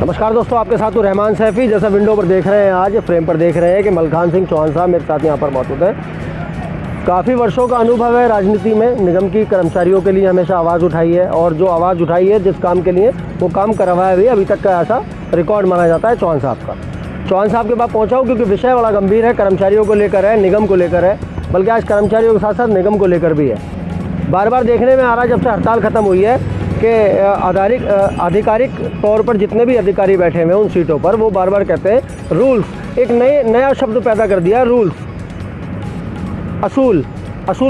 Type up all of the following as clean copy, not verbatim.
नमस्कार दोस्तों, आपके साथ हूँ रहमान सैफी। जैसा विंडो पर देख रहे हैं, आज फ्रेम पर देख रहे हैं कि मलखान सिंह चौहान साहब मेरे साथ यहाँ पर मौजूद है। काफ़ी वर्षों का अनुभव है राजनीति में। निगम की कर्मचारियों के लिए हमेशा आवाज़ उठाई है और जो आवाज़ उठाई है जिस काम के लिए वो काम करवाया भी अभी तक का ऐसा रिकॉर्ड माना जाता है चौहान साहब का। चौहान साहब के पास पहुँचा हूँ क्योंकि विषय बड़ा गंभीर है, कर्मचारियों को लेकर है, निगम को लेकर है, बल्कि आज कर्मचारियों के साथ साथ निगम को लेकर भी है। बार बार देखने में आ रहा है जब से हड़ताल ख़त्म हुई है कि आधिकारिक तौर पर जितने भी अधिकारी बैठे हुए हैं उन सीटों पर वो बार बार कहते हैं रूल्स। एक नया शब्द पैदा कर दिया, रूल्स। असूल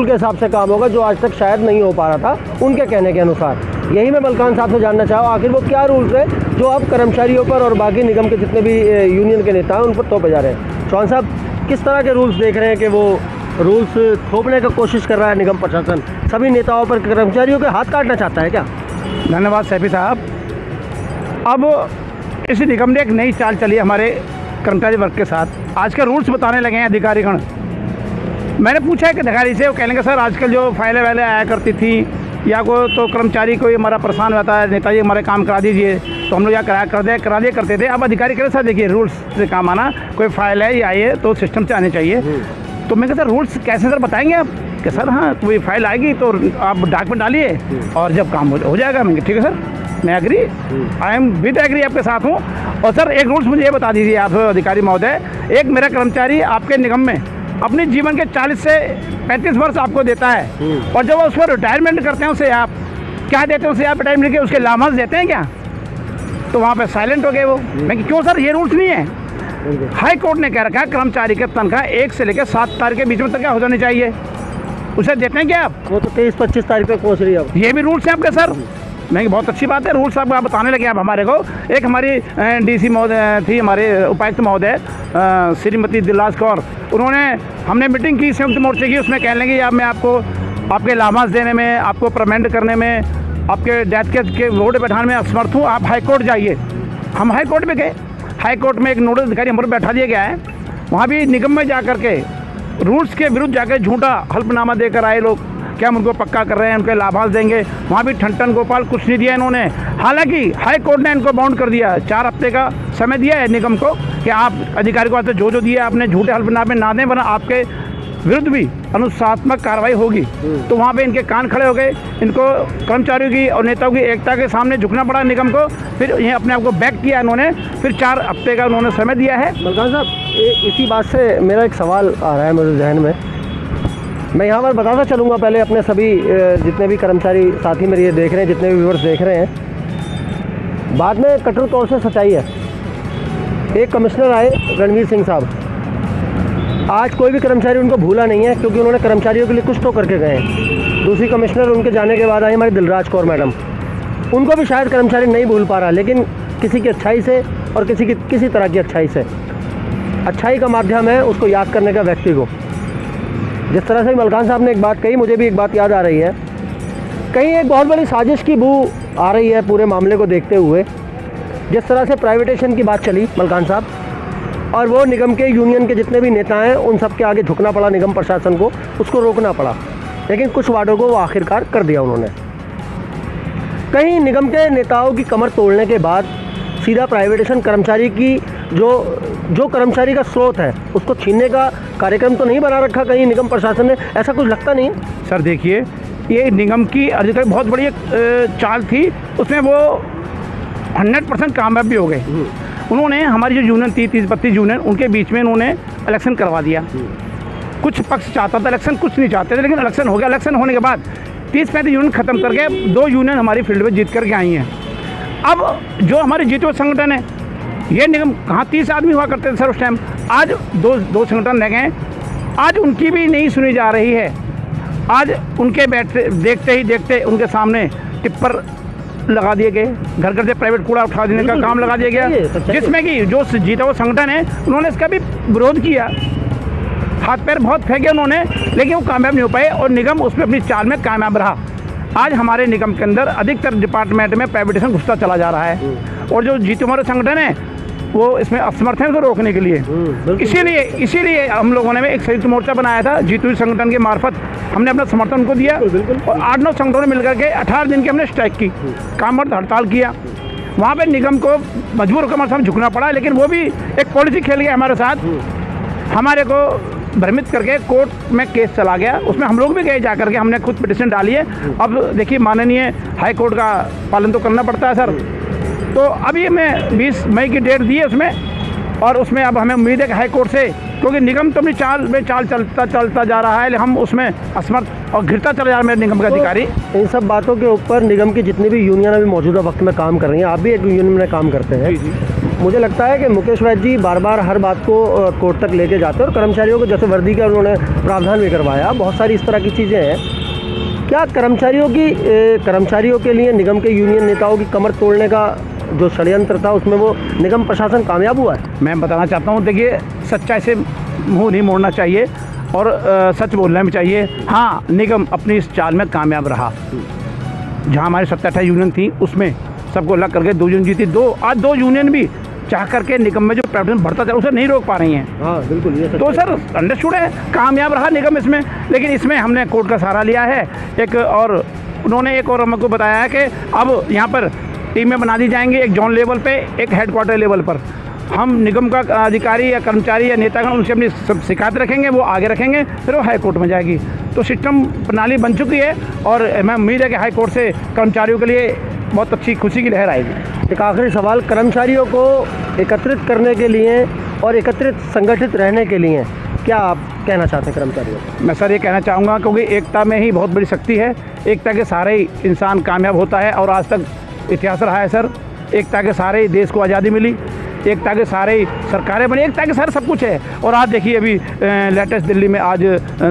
के हिसाब से काम होगा, जो आज तक शायद नहीं हो पा रहा था उनके कहने के अनुसार। यही मैं मलखान साहब से जानना चाहूँ, आखिर वो क्या रूल्स है जो अब कर्मचारियों पर और बाकी निगम के जितने भी यूनियन के नेता हैं उन पर थोपे जा रहे हैं। चौहान साहब, किस तरह के रूल्स देख रहे हैं कि वो रूल्स थोपने की कोशिश कर रहा है निगम प्रशासन, सभी नेताओं पर कर्मचारियों के हाथ काटना चाहता है क्या? धन्यवाद सैफी साहब। अब इस निगम ने एक नई चाल चली है हमारे कर्मचारी वर्ग के साथ। आज के रूल्स बताने लगे हैं अधिकारीगण। मैंने पूछा है कि अधिकारी से, वो कहेंगे सर आजकल जो फाइलें वाइलें आया करती थी या को तो कर्मचारी कोई हमारा परेशान रहता है, नेताजी हमारे काम करा दीजिए, तो हम लोग या करा दिया करते थे। अब अधिकारी कह रहे सर देखिए रूल्स से काम आना, कोई फाइल है ये आई है तो सिस्टम से आनी चाहिए। तो मैं कहा सर रूल्स कैसे सर बताएंगे आप? कि सर हाँ कोई फाइल आएगी तो आप डाक में डालिए और जब काम हो जाएगा। मैं ठीक है सर, मैं agree, I am with agree, आपके साथ हूँ। और सर एक रूल्स मुझे ये बता दीजिए आप अधिकारी महोदय, एक मेरा कर्मचारी आपके निगम में अपने जीवन के 40 से 35 वर्ष आपको देता है और जब उस पर रिटायरमेंट करते हैं उसे आप क्या देते हैं? उसे आप रिटायरमेंट के उसके लाभांश देते हैं क्या? तो वहाँ पे साइलेंट हो गए वो। मैं क्यों सर, ये रूल्स नहीं है। हाई कोर्ट ने कह रखा है कर्मचारी के तनख्वाह 1 से लेकर 7 तारीख के बीच में तनख्वाह हो जानी चाहिए, उसे देते हैं क्या आप? वो तो 23-25 तारीख तक पहुँच रही है अब। ये भी रूल्स हैं आपके सर? मैं बहुत अच्छी बात है, रूल्स आप बताने लगे आप हमारे को। एक हमारी डीसी महोदय थी, हमारे उपायुक्त महोदय श्रीमती दिलराज कौर, उन्होंने हमने मीटिंग की संयुक्त मोर्चे की, उसमें कहने लगी अब मैं आपको आपके लाभांश देने में, आपको परमेंट करने में, आपके डेथ के वोट बैठाने में असमर्थ हूँ, आप हाई कोर्ट जाइए। हम हाई कोर्ट में गए। हाई कोर्ट में एक नोडल अधिकारी हमारे बैठा दिया गया है, वहाँ भी निगम में जा कर के रूल्स के विरुद्ध जाकर झूठा हल्फनामा देकर आए लोग। क्या हम उनको पक्का कर रहे हैं, उनके लाभांश देंगे? वहाँ भी ठन गोपाल कुछ नहीं दिया इन्होंने। हालांकि हाई कोर्ट ने इनको बाउंड कर दिया, 4 हफ्ते का समय दिया है निगम को कि आप अधिकारी को जो दिया आपने झूठे हल्फनामे ना दें, वरना आपके विरुद्ध भी अनुशासनात्मक कार्रवाई होगी। तो वहाँ पे इनके कान खड़े हो गए। इनको कर्मचारियों की और नेताओं की एकता के सामने झुकना पड़ा निगम को। फिर ये अपने आप को बैक किया इन्होंने, फिर 4 हफ्ते का उन्होंने समय दिया है। मलखान साहब, इसी बात से मेरा एक सवाल आ रहा है मेरे जहन में। मैं यहाँ पर बताता चलूँगा पहले अपने सभी जितने भी कर्मचारी साथी मेरे ये देख रहे हैं, जितने भी व्यूअर्स देख रहे हैं, बाद में कठोर तौर से सच्चाई है। एक कमिश्नर आए रणवीर सिंह साहब, आज कोई भी कर्मचारी उनको भूला नहीं है क्योंकि उन्होंने कर्मचारियों के लिए कुछ तो करके गए। दूसरी कमिश्नर उनके जाने के बाद आई हमारी दिलराज कौर मैडम, उनको भी शायद कर्मचारी नहीं भूल पा रहा, लेकिन किसी की अच्छाई से और किसी तरह की अच्छाई से, अच्छाई का माध्यम है उसको याद करने का व्यक्ति को। जिस तरह से मलखान साहब ने एक बात कही, मुझे भी एक बात याद आ रही है। कहीं एक बहुत बड़ी साजिश की बू आ रही है पूरे मामले को देखते हुए। जिस तरह से प्राइवेटेशन की बात चली मलखान साहब, और वो निगम के यूनियन के जितने भी नेता हैं उन सब के आगे झुकना पड़ा निगम प्रशासन को, उसको रोकना पड़ा, लेकिन कुछ वादों को वो आखिरकार कर दिया उन्होंने। कहीं निगम के नेताओं की कमर तोड़ने के बाद सीधा प्राइवेटेशन कर्मचारी की जो कर्मचारी का स्रोत है उसको छीनने का कार्यक्रम तो नहीं बना रखा कहीं निगम प्रशासन ने? ऐसा कुछ लगता नहीं है सर? देखिए, ये निगम की अधिकारी बहुत बड़ी चाल थी, उसमें वो 100% कामयाब भी हो गए। उन्होंने हमारी जो यूनियन थी 30-32 यूनियन, उनके बीच में उन्होंने इलेक्शन करवा दिया। कुछ पक्ष चाहता था इलेक्शन, कुछ नहीं चाहते थे, लेकिन इलेक्शन हो गया। इलेक्शन होने के बाद 30-35 यूनियन ख़त्म करके 2 यूनियन हमारी फील्ड में जीत करके आई हैं। अब जो हमारे जीते हुए संगठन है, ये निगम कहाँ 30 आदमी हुआ करते थे सर उस टाइम, आज दो संगठन रह गए। आज उनकी भी नहीं सुनी जा रही है। आज उनके देखते ही देखते उनके सामने टिप्पर लगा दिए गए, घर से प्राइवेट कूड़ा उठा देने का काम लगा दिया गया, जिसमें कि जो जीता हुआ संगठन है उन्होंने इसका भी विरोध किया, हाथ पैर बहुत फेंके उन्होंने, लेकिन वो कामयाब नहीं हो पाए और निगम उसमें अपनी चाल में कामयाब रहा। आज हमारे निगम के अंदर अधिकतर डिपार्टमेंट में प्राइवेटेशन घुसता चला जा रहा है और जो जीते हमारे संगठन है वो इसमें असमर्थ है उसको रोकने के लिए। इसीलिए हम लोगों ने एक संयुक्त मोर्चा बनाया था जीतू संगठन के मार्फत, हमने अपना समर्थन उनको दिया और 8-9 संगठनों ने मिलकर के 18 दिन की हमने स्ट्राइक की, काम बंद हड़ताल किया। वहाँ पे निगम को मजबूर होकर हमारे सामने झुकना पड़ा, लेकिन वो भी एक पॉलिसी खेल गया हमारे साथ, हमारे को भ्रमित करके कोर्ट में केस चला गया। उसमें हम लोग भी गए जा करके, हमने खुद पिटिशन डाली है। अब देखिए माननीय हाई कोर्ट का पालन तो करना पड़ता है सर। तो अभी मैं 20 मई की डेट दी है उसमें, और उसमें अब हमें उम्मीद है कि हाई कोर्ट से, क्योंकि निगम तो अपनी चाल चलता जा रहा है, हम उसमें असमर्थ और घिरता चला जा रहा है मेरे निगम का अधिकारी। इन सब बातों के ऊपर निगम की जितनी भी यूनियन अभी मौजूदा वक्त में काम कर रही हैं, आप भी एक यूनियन में काम करते हैं, मुझे लगता है कि मुकेश वैद्य जी बार बार हर बात को कोर्ट तक लेके जाते हैं, और कर्मचारियों को जैसे वर्दी का उन्होंने प्रावधान भी करवाया, बहुत सारी इस तरह की चीज़ें हैं। क्या कर्मचारियों के लिए निगम के यूनियन नेताओं की कमर तोड़ने का जो षड्यंत्र था उसमें वो निगम प्रशासन कामयाब हुआ है? मैं बताना चाहता हूँ, देखिए सच्चाई से मुंह नहीं मोड़ना चाहिए और सच बोलना भी चाहिए। हाँ, निगम अपनी इस चाल में कामयाब रहा। जहाँ हमारी 27 यूनियन थी उसमें सबको अलग करके 2 यूनियन जीती। आज 2 यूनियन भी चाह करके निगम में जो प्रावधान बढ़ता था उसे नहीं रोक पा रही हैं। हाँ बिल्कुल, ये तो सर अंडरस्टूड है, कामयाब रहा निगम इसमें। लेकिन इसमें हमने कोर्ट का सहारा लिया है एक, और उन्होंने एक और हमको बताया है कि अब यहाँ पर टीमें बना दी जाएंगी, एक जोन लेवल पे, एक हेडक्वार्टर लेवल पर। हम निगम का अधिकारी या कर्मचारी या नेतागण उनसे अपनी सब शिकायत रखेंगे, वो आगे रखेंगे, फिर वो हाई कोर्ट में जाएगी। तो सिस्टम प्रणाली बन चुकी है, और मैं उम्मीद है कि हाई कोर्ट से कर्मचारियों के लिए बहुत अच्छी खुशी की लहर आएगी। एक आखिरी सवाल, कर्मचारियों को एकत्रित करने के लिए और एकत्रित संगठित रहने के लिए क्या आप कहना चाहते हैं कर्मचारियों को? मैं सर ये कहना चाहूँगा, क्योंकि एकता में ही बहुत बड़ी शक्ति है। एकता के सारे ही इंसान कामयाब होता है, और आज तक इतिहास रहा है सर। एकता के सारे ही देश को आज़ादी मिली, एकता के सारे ही सरकारें बनी, एकता के सारे सब कुछ है। और आज देखिए अभी लेटेस्ट दिल्ली में आज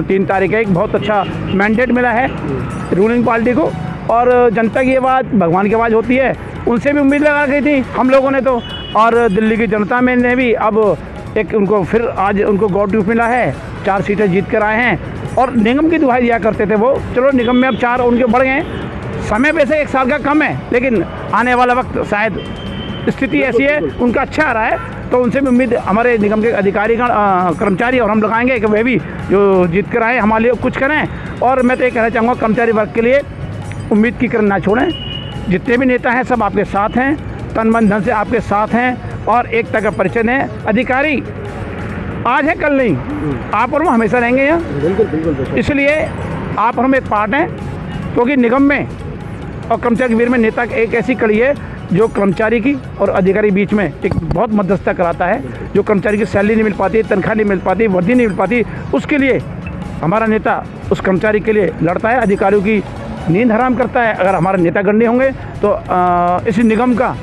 3 तारीख है, एक बहुत अच्छा मैंडेट मिला है रूलिंग पार्टी को, और जनता की आवाज़ भगवान की आवाज़ होती है, उनसे भी उम्मीद लगा गई थी हम लोगों ने तो। और दिल्ली की जनता में ने भी अब एक उनको फिर आज उनको गॉड गिफ्ट मिला है, 4 सीटें जीत कर आए हैं। और निगम की दुहाई दिया करते थे वो, चलो निगम में अब 4 उनके बढ़ गए। समय वैसे 1 साल का कम है, लेकिन आने वाला वक्त शायद स्थिति ऐसी है उनका अच्छा आ रहा है, तो उनसे भी उम्मीद हमारे निगम के अधिकारीगण कर्मचारी और हम लगाएंगे कि वे भी जो जीत कर आए हमारे लिए कुछ करें। और मैं तो ये कहना चाहूँगा कर्मचारी वर्ग के लिए, उम्मीद की किरण ना छोड़ें। जितने भी नेता हैं सब आपके साथ हैं, तन मन धन से आपके साथ हैं, और एकता का परिचय है। अधिकारी आज है कल नहीं, आप और वो हमेशा रहेंगे यहाँ। बिल्कुल। इसलिए आप और हम एक पार्ट हैं, क्योंकि निगम में और कर्मचारी वीर में नेता एक ऐसी कड़ी है जो कर्मचारी की और अधिकारी बीच में एक बहुत मध्यस्थता कराता है। जो कर्मचारी की सैलरी नहीं मिल पाती, तनख्वाह नहीं मिल पाती, वर्दी नहीं मिल पाती, उसके लिए हमारा नेता उस कर्मचारी के लिए लड़ता है, अधिकारियों की नींद हराम करता है। अगर हमारे नेता गणनीय होंगे तो इस निगम का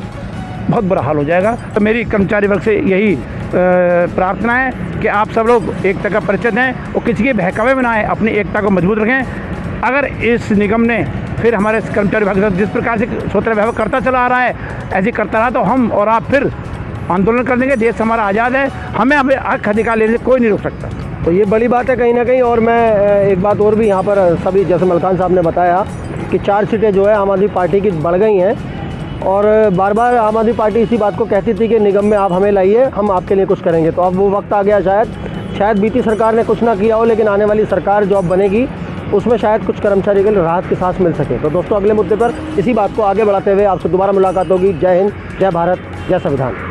बहुत बुरा हाल हो जाएगा। तो मेरी कर्मचारी वर्ग से यही प्रार्थना है कि आप सब लोग एकता का परिचय दें और किसी के बहकावे में ना आए, अपनी एकता को मजबूत रखें। अगर इस निगम ने फिर हमारे कर्मचारी विभाग के साथ जिस प्रकार से स्वतंत्र व्यवहार करता चला आ रहा है, ऐसे करता रहा, तो हम और आप फिर आंदोलन कर देंगे। देश हमारा आज़ाद है, हमें हमें हक अधिकार लेने से कोई नहीं रोक सकता। तो ये बड़ी बात है कहीं ना कहीं। और मैं एक बात और भी यहाँ पर सभी, जैसे मलकान साहब ने बताया कि 4 सीटें जो है आम आदमी पार्टी की बढ़ गई हैं, और बार बार आम आदमी पार्टी इसी बात को कहती थी कि निगम में आप हमें लाइए, हम आपके लिए कुछ करेंगे। तो अब वो वक्त आ गया, शायद बीती सरकार ने कुछ ना किया हो, लेकिन आने वाली सरकार जो अब बनेगी उसमें शायद कुछ कर्मचारी के लिए राहत की सांस मिल सके। तो दोस्तों, अगले मुद्दे पर इसी बात को आगे बढ़ाते हुए आपसे दोबारा मुलाकात होगी। जय हिंद, जय भारत, जय संविधान।